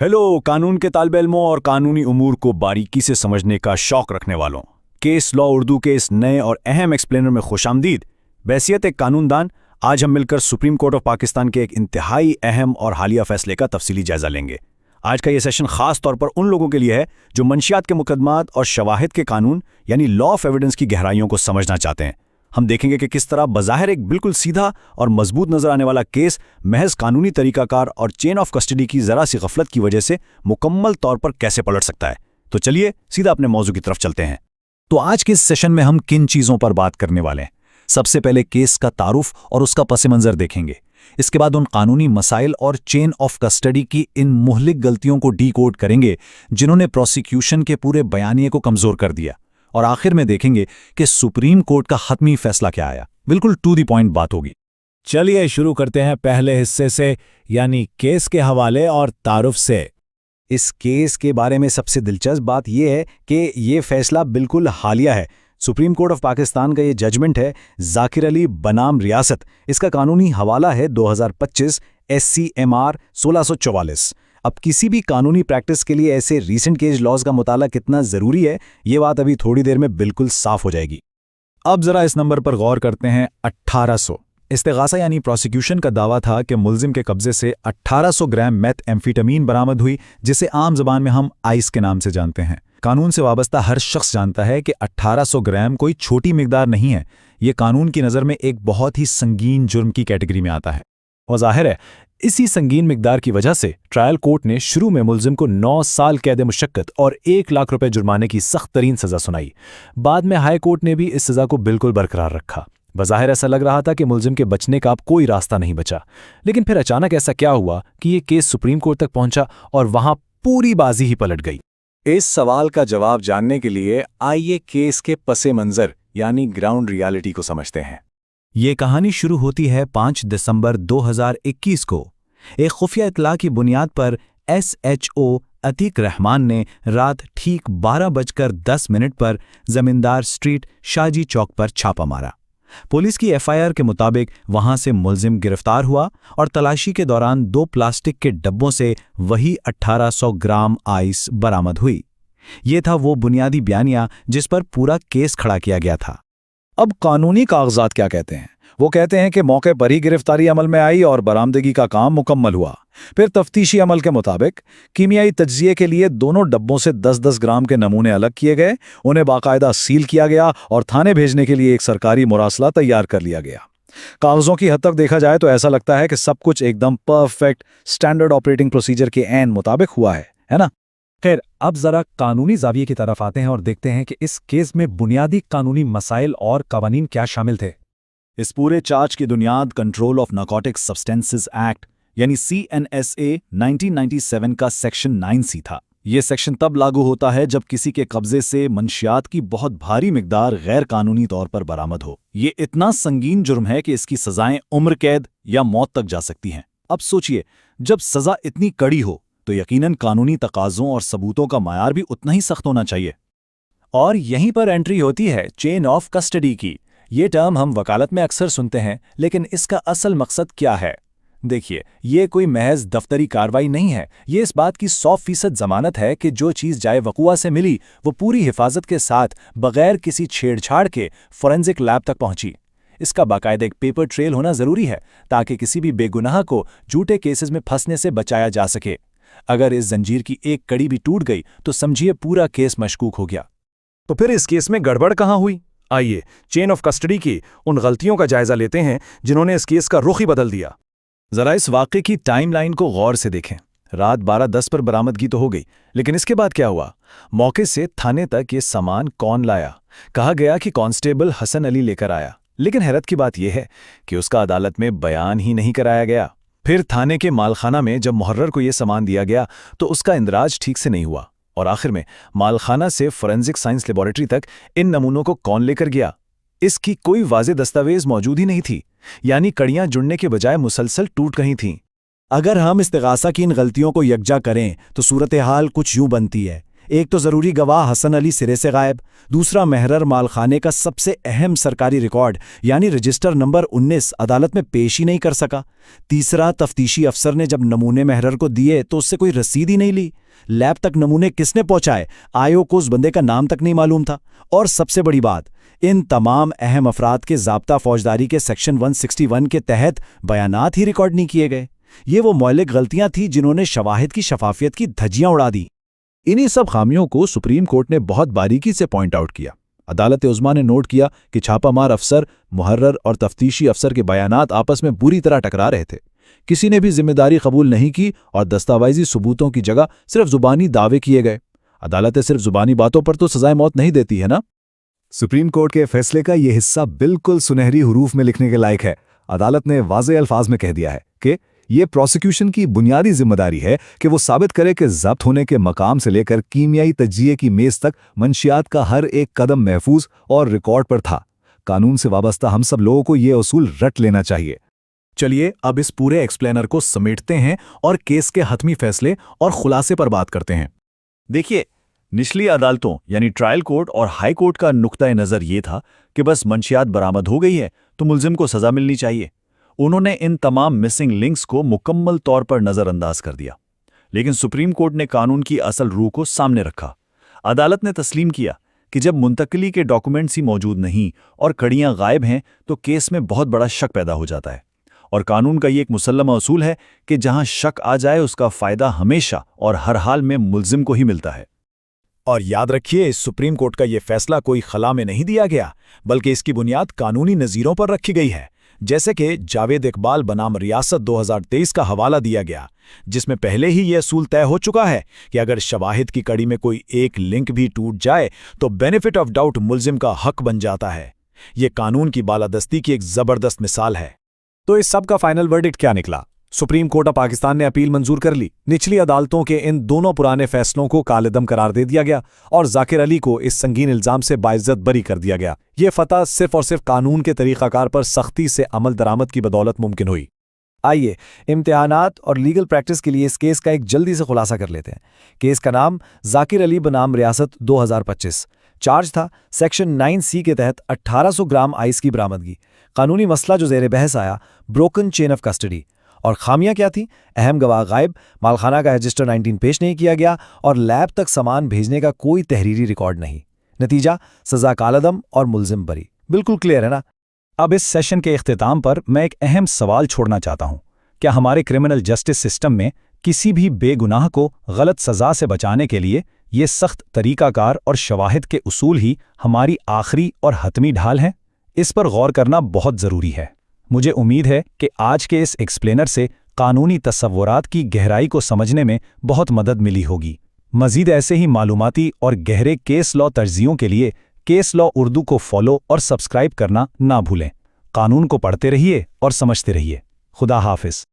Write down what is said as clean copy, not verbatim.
Hello कानून के तालिब इल्मों और कानूनी उमूर को बारीकी से समझने का शौक रखने वालों, केस लॉ उर्दू के इस नए और अहम एक्सप्लेनर में खुशामदीद। बहैसियत एक कानूनदान आज हम मिलकर सुप्रीम कोर्ट ऑफ पाकिस्तान के एक इंतहाई अहम और हालिया फैसले का तफसीली जायजा लेंगे। आज का ये सेशन खास तौर पर उन लोगों के लिए है जो मंशियात के मुकदमात और शवाहिद के कानून यानी लॉ ऑफ एविडेंस की गहराइयों को समझना चाहते हैं। हम देखेंगे कि किस तरह बज़ाहिर एक बिल्कुल सीधा और मजबूत नजर आने वाला केस महज कानूनी तरीकाकार और चेन ऑफ कस्टडी की जरा सी गफलत की वजह से मुकम्मल तौर पर कैसे पलट सकता है। तो चलिए सीधा अपने मौजू की तरफ चलते हैं। तो आज के इस सेशन में हम किन चीज़ों पर बात करने वाले हैं? सबसे पहले केस का तारुफ और उसका पस मंज़र देखेंगे। इसके बाद उन कानूनी मसाइल और चेन ऑफ कस्टडी की इन मुहलिक गलतियों को डीकोड करेंगे जिन्होंने प्रोसिक्यूशन के पूरे बयानिए को कमज़ोर कर दिया। और आखिर में देखेंगे कि सुप्रीम कोर्ट का हतमी फैसला क्या आया। बिल्कुल टू दी पॉइंट बात होगी। चलिए शुरू करते हैं पहले हिस्से से, यानी केस के हवाले और तारुफ से। इस केस के बारे में सबसे दिलचस्प बात यह है कि ये फैसला बिल्कुल हालिया है। सुप्रीम कोर्ट ऑफ पाकिस्तान का ये जजमेंट है जाकिर अली बनाम रियासत। इसका कानूनी हवाला है 2025 SCMR 1644। अब किसी भी कानूनी प्रैक्टिस के लिए ऐसे रीसेंट केस लॉज का मुताला कितना ज़रूरी है, ये बात अभी थोड़ी देर में बिल्कुल साफ हो जाएगी। अब ज़रा इस नंबर पर गौर करते हैं। 1800 इस्तिगासा यानी प्रोसिक्यूशन का दावा था कि मुल्जिम के कब्जे से 1800 ग्राम मेथ एम्फीटामीन बरामद हुई, जिसे आम ज़बान में हम आइस के नाम से जानते हैं। कानून से वाबस्ता हर शख्स जानता है कि 1800 ग्राम कोई छोटी मिकदार नहीं है। ये कानून की नज़र में एक बहुत ही संगीन जुर्म की कैटेगरी में आता है। और जाहिर है इसी संगीन मिकदार की वजह से ट्रायल कोर्ट ने शुरू में मुल्जिम को 9 साल कैद मुशक्कत और 1 लाख रुपए जुर्माने की सख्त तरीन सज़ा सुनाई। बाद में हाई कोर्ट ने भी इस सज़ा को बिल्कुल बरकरार रखा। बज़ाहिर ऐसा लग रहा था कि मुल्जिम के बचने का अब कोई रास्ता नहीं बचा, लेकिन फिर अचानक ऐसा क्या हुआ कि ये केस सुप्रीम कोर्ट तक पहुंचा और वहां पूरी बाजी ही पलट गई। इस सवाल का जवाब जानने के लिए आइए केस के पसे मंजर यानी ग्राउंड रियलिटी को समझते हैं। ये कहानी शुरू होती है 5 दिसंबर 2021 को। एक खुफिया इत्तला की बुनियाद पर SHO अतीक रहमान ने रात ठीक 12:10 पर जमींदार स्ट्रीट शाहजी चौक पर छापा मारा। पुलिस की FIR के मुताबिक वहां से मुल्जिम गिरफ्तार हुआ और तलाशी के दौरान 2 प्लास्टिक के डब्बों से वही 1800 ग्राम आइस बरामद हुई। ये था वो बुनियादी बयानिया जिस पर पूरा केस खड़ा किया गया था। अब कानूनी कागजात क्या कहते हैं? वो कहते हैं कि मौके पर ही गिरफ्तारी अमल में आई और बरामदगी का काम मुकम्मल हुआ। फिर तफ्तीशी अमल के मुताबिक कीमियाई तज्जिए के लिए दोनों डब्बों से 10-10 ग्राम के नमूने अलग किए गए, उन्हें बाकायदा सील किया गया और थाने भेजने के लिए एक सरकारी मुरासला तैयार कर लिया गया। कागजों की हद तक देखा जाए तो ऐसा लगता है कि सब कुछ एकदम परफेक्ट स्टैंडर्ड ऑपरेटिंग प्रोसीजर के ऐन मुताबिक हुआ है ना? खैर, अब जरा कानूनी जाविये की तरफ आते हैं और देखते हैं कि इस केस में बुनियादी कानूनी मसाइल और कवानीन क्या शामिल थे। इस पूरे चार्ज की बुनियाद control of narcotic substances act यानी CNSA 1997 का सेक्शन 9C था। ये सेक्शन तब लागू होता है जब किसी के कब्जे से मंशियात की बहुत भारी मिकदार गैर कानूनी तौर पर बरामद हो। ये इतना संगीन जुर्म है कि इसकी सजाएं उम्र कैद या मौत तक जा सकती हैं। अब सोचिए, जब सजा इतनी कड़ी हो तो यकीनन कानूनी तकाज़ों और सबूतों का मायार भी उतना ही सख्त होना चाहिए। और यहीं पर एंट्री होती है चेन ऑफ कस्टडी की। ये टर्म हम वकालत में अक्सर सुनते हैं, लेकिन इसका असल मकसद क्या है? देखिए, ये कोई महज दफ्तरी कार्रवाई नहीं है। ये इस बात की 100% जमानत है कि जो चीज़ जाए वक़ुआ से मिली वो पूरी हिफाजत के साथ बगैर किसी छेड़छाड़ के फोरेंसिक लैब तक पहुंची। इसका बाकायदा एक पेपर ट्रेल होना ज़रूरी है ताकि किसी भी बेगुनाह को झूठे केसेस में फंसने से बचाया जा सके। अगर इस जंजीर की एक कड़ी भी टूट गई तो समझिए पूरा केस मशकूक हो गया। तो फिर इस केस में गड़बड़ कहाँ हुई? आइए चेन ऑफ कस्टडी की उन गलतियों का जायजा लेते हैं जिन्होंने इस केस का रुख ही बदल दिया। जरा इस वाक़े की टाइमलाइन को गौर से देखें। रात 12:10 पर बरामदगी तो हो गई, लेकिन इसके बाद क्या हुआ? मौके से थाने तक ये सामान कौन लाया? कहा गया कि कांस्टेबल हसन अली लेकर आया, लेकिन हैरत की बात यह है कि उसका अदालत में बयान ही नहीं कराया गया। फिर थाने के मालखाना में जब मुहर्रर को यह सामान दिया गया तो उसका इंदराज ठीक से नहीं हुआ, और आखिर में मालखाना से फोरेंसिक साइंस लेबोरेटरी तक इन नमूनों को कौन लेकर गया? इसकी कोई वाज़ेह दस्तावेज मौजूद ही नहीं थी, यानी कड़ियां जुड़ने के बजाय मुसलसल टूट गई थीं। अगर हम इस्तिगासा की इन गलतियों को यकजा करें तो सूरत हाल कुछ यूं बनती है। ایک تو ضروری گواہ حسن علی سرے سے غائب، دوسرا محرر مالخانے کا سب سے اہم سرکاری ریکارڈ یعنی رجسٹر نمبر 19 عدالت میں پیش ہی نہیں کر سکا، تیسرا تفتیشی افسر نے جب نمونے محرر کو دیے تو اس سے کوئی رسید ہی نہیں لی، لیب تک نمونے کس نے پہنچائے آئیو کو اس بندے کا نام تک نہیں معلوم تھا، اور سب سے بڑی بات ان تمام اہم افراد کے ضابطہ فوجداری کے سیکشن 161 کے تحت بیانات ہی ریکارڈ نہیں کیے گئے۔ یہ وہ مولک غلطیاں تھیں جنہوں نے شواہد کی شفافیت کی دھجیاں اڑا دی۔ انہی سب خامیوں کو سپریم کورٹ نے بہت باریکی سے پوائنٹ آؤٹ کیا۔ عدالت عظمیٰ نے نوٹ کیا کہ چھاپہ مار افسر، محرر اور تفتیشی افسر کے بیانات آپس میں بری طرح ٹکرا رہے تھے۔ کسی نے بھی ذمہ داری قبول نہیں کی اور دستاویزی ثبوتوں کی جگہ صرف زبانی دعوے کیے گئے۔ عدالتیں صرف زبانی باتوں پر تو سزائے موت نہیں دیتی ہے نا؟ سپریم کورٹ کے فیصلے کا یہ حصہ بالکل سنہری حروف میں لکھنے کے لائق ہے۔ عدالت نے واضح الفاظ میں کہہ دیا ہے کہ یہ پروسیکیوشن کی بنیادی ذمہ داری ہے کہ وہ ثابت کرے کہ ضبط ہونے کے مقام سے لے کر کیمیائی تجزیے کی میز تک منشیات کا ہر ایک قدم محفوظ اور ریکارڈ پر تھا۔ قانون سے وابستہ ہم سب لوگوں کو یہ اصول رٹ لینا چاہیے۔ چلیے اب اس پورے ایکسپلینر کو سمیٹتے ہیں اور کیس کے حتمی فیصلے اور خلاصے پر بات کرتے ہیں۔ دیکھیے، نچلی عدالتوں یعنی ٹرائل کورٹ اور ہائی کورٹ کا نقطۂ نظر یہ تھا کہ بس منشیات برآمد ہو گئی ہے تو ملزم کو سزا ملنی چاہیے۔ انہوں نے ان تمام مسنگ لنکس کو مکمل طور پر نظر انداز کر دیا، لیکن سپریم کورٹ نے قانون کی اصل روح کو سامنے رکھا۔ عدالت نے تسلیم کیا کہ جب منتقلی کے ڈاکومنٹس ہی موجود نہیں اور کڑیاں غائب ہیں تو کیس میں بہت بڑا شک پیدا ہو جاتا ہے، اور قانون کا یہ ایک مسلمہ اصول ہے کہ جہاں شک آ جائے اس کا فائدہ ہمیشہ اور ہر حال میں ملزم کو ہی ملتا ہے۔ اور یاد رکھیے، سپریم کورٹ کا یہ فیصلہ کوئی خلا میں نہیں دیا گیا، بلکہ اس کی بنیاد قانونی نظیروں پر رکھی گئی ہے، جیسے کہ جاوید اقبال بنام ریاست 2023 کا حوالہ دیا گیا، جس میں پہلے ہی یہ اصول طے ہو چکا ہے کہ اگر شواہد کی کڑی میں کوئی ایک لنک بھی ٹوٹ جائے تو بینیفٹ آف ڈاؤٹ ملزم کا حق بن جاتا ہے۔ یہ قانون کی بالادستی کی ایک زبردست مثال ہے۔ تو اس سب کا فائنل ورڈکٹ کیا نکلا؟ سپریم کورٹ آف پاکستان نے اپیل منظور کر لی، نچلی عدالتوں کے ان دونوں پرانے فیصلوں کو کالعدم قرار دے دیا گیا اور ذاکر علی کو اس سنگین الزام سے باعزت بری کر دیا گیا۔ یہ فتح صرف اور صرف قانون کے طریقہ کار پر سختی سے عمل درآمد کی بدولت ممکن ہوئی۔ آئیے امتحانات اور لیگل پریکٹس کے لیے اس کیس کا ایک جلدی سے خلاصہ کر لیتے ہیں۔ کیس کا نام ذاکر علی بنام ریاست 2025۔ چارج تھا سیکشن 9C کے تحت 1800 گرام آئس کی برآمدگی۔ قانونی مسئلہ جو زیر بحث آیا، بروکن چین آف کسٹڈی۔ اور خامیاں کیا تھیں؟ اہم گواہ غائب، مالخانہ کا رجسٹر 19 پیش نہیں کیا گیا اور لیب تک سامان بھیجنے کا کوئی تحریری ریکارڈ نہیں۔ نتیجہ سزا کالعدم اور ملزم بری۔ بالکل کلیئر ہے نا؟ اب اس سیشن کے اختتام پر میں ایک اہم سوال چھوڑنا چاہتا ہوں۔ کیا ہمارے کرمنل جسٹس سسٹم میں کسی بھی بے گناہ کو غلط سزا سے بچانے کے لیے یہ سخت طریقہ کار اور شواہد کے اصول ہی ہماری آخری اور حتمی ڈھال ہیں؟ اس پر غور کرنا بہت ضروری ہے۔ مجھے امید ہے کہ آج کے اس ایکسپلینر سے قانونی تصورات کی گہرائی کو سمجھنے میں بہت مدد ملی ہوگی۔ مزید ایسے ہی معلوماتی اور گہرے کیس لا تجزیوں کے لیے کیس لا اردو کو فالو اور سبسکرائب کرنا نہ بھولیں۔ قانون کو پڑھتے رہیے اور سمجھتے رہیے۔ خدا حافظ۔